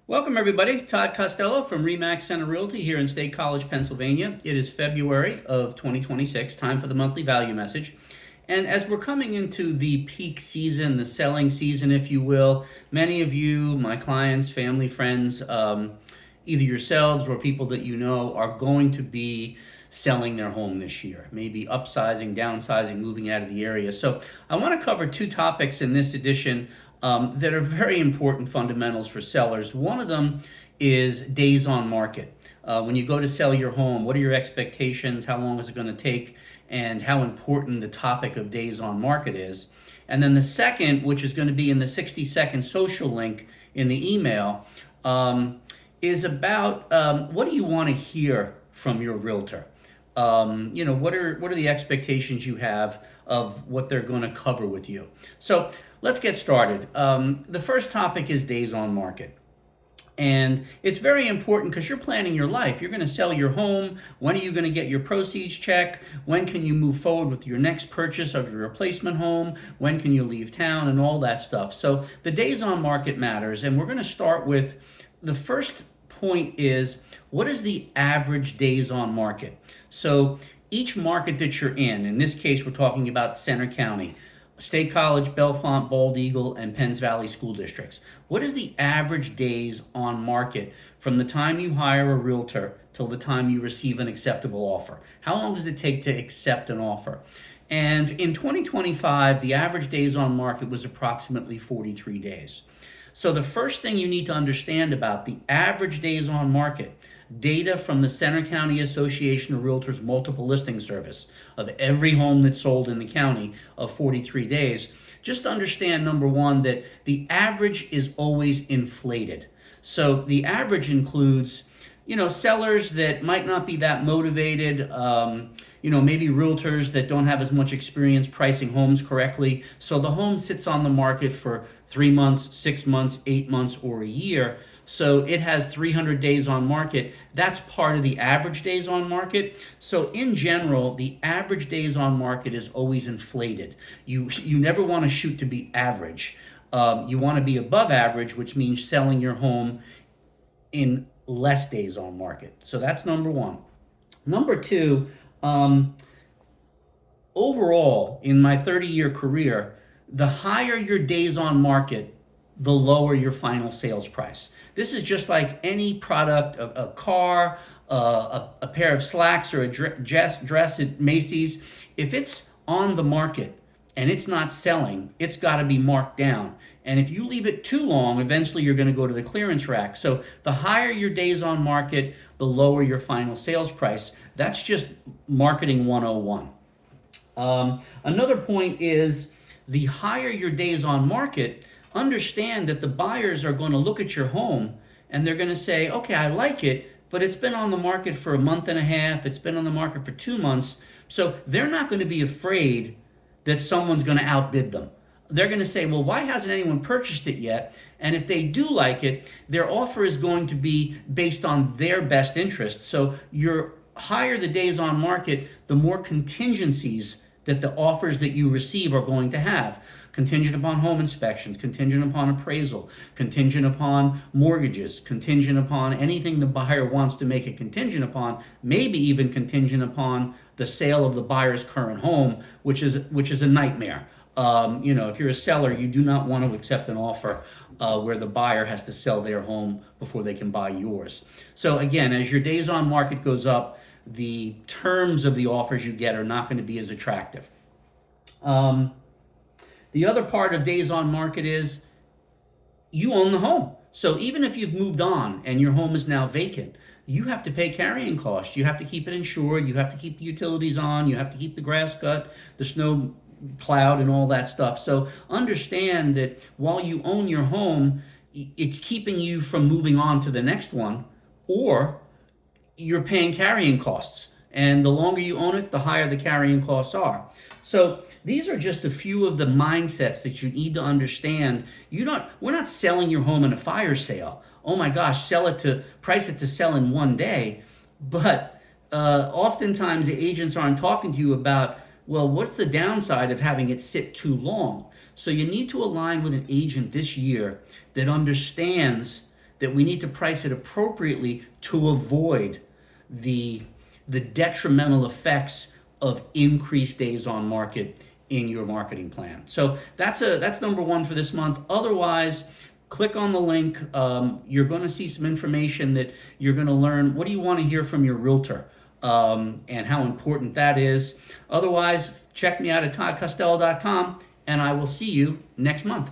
Welcome, everybody. Todd Costello from Remax Center Realty here in State College, Pennsylvania. It is February of 2026, time for the monthly value message. And as we're coming into the peak season, the selling season, if you will, many of you, my clients, family, friends, either yourselves or people that you know, are going to be selling their home this year, maybe upsizing, downsizing, moving out of the area. So I want to cover two topics in this edition that are very important fundamentals for sellers. One of them is days on market. When you go to sell your home, what are your expectations? How long is it going to take? And how important the topic of days on market is. And then the second, which is going to be in the 60-second social link in the email, is about what do you want to hear from your realtor? What are the expectations you have of what they're going to cover with you? So let's get started. The first topic is days on market. And it's very important because you're planning your life. You're going to sell your home. When are you going to get your proceeds check? When can you move forward with your next purchase of your replacement home? When can you leave town and all that stuff? So the days on market matters. And we're going to start with the first point is, what is the average days on market? So each market that you're in this case, we're talking about Center County, State College, Bellefonte, Bald Eagle, and Penns Valley school districts. What is the average days on market from the time you hire a realtor till the time you receive an acceptable offer? How long does it take to accept an offer? And in 2025, the average days on market was approximately 43 days. So the first thing you need to understand about the average days on market, data from the Center County Association of Realtors Multiple Listing Service of every home that's sold in the county of 43 days, just understand, number one, that the average is always inflated. So the average includes sellers that might not be that motivated, maybe realtors that don't have as much experience pricing homes correctly. So the home sits on the market for 3 months, 6 months, 8 months, or a year. So it has 300 days on market. That's part of the average days on market. So in general, the average days on market is always inflated. You never want to shoot to be average. You want to be above average, which means selling your home in less days on market. So that's number one. Number two, overall, in my 30-year career, the higher your days on market, the lower your final sales price. This is just like any product, a car, a pair of slacks, or a dress at Macy's. If it's on the market and it's not selling, it's got to be marked down. And if you leave it too long, eventually you're going to go to the clearance rack. So the higher your days on market, the lower your final sales price. That's just marketing 101. Another point is, the higher your days on market, understand that the buyers are going to look at your home and they're going to say, okay, I like it, but it's been on the market for a month and a half. It's been on the market for 2 months. So they're not going to be afraid that someone's going to outbid them. They're going to say, well, why hasn't anyone purchased it yet? And if they do like it, their offer is going to be based on their best interest. So your higher the days on market, the more contingencies that the offers that you receive are going to have. Contingent upon home inspections, contingent upon appraisal, contingent upon mortgages, contingent upon anything the buyer wants to make it contingent upon, maybe even contingent upon the sale of the buyer's current home, which is a nightmare. If you're a seller, you do not want to accept an offer where the buyer has to sell their home before they can buy yours. So again, as your days on market goes up, the terms of the offers you get are not going to be as attractive. The other part of days on market is you own the home. So even if you've moved on and your home is now vacant, you have to pay carrying costs. You have to keep it insured. You have to keep the utilities on. You have to keep the grass cut, the snow plowed, and all that stuff. So understand that while you own your home, it's keeping you from moving on to the next one, or you're paying carrying costs. And the longer you own it, the higher the carrying costs are. So these are just a few of the mindsets that you need to understand. We're not selling your home in a fire sale. Oh my gosh, price it to sell in one day. But oftentimes the agents aren't talking to you about, well, what's the downside of having it sit too long? So you need to align with an agent this year that understands that we need to price it appropriately to avoid the detrimental effects of increased days on market in your marketing plan. So that's number one for this month. Otherwise, click on the link. You're going to see some information that you're going to learn. What do you want to hear from your realtor? And how important that is. Otherwise, check me out at toddcostello.com, and I will see you next month.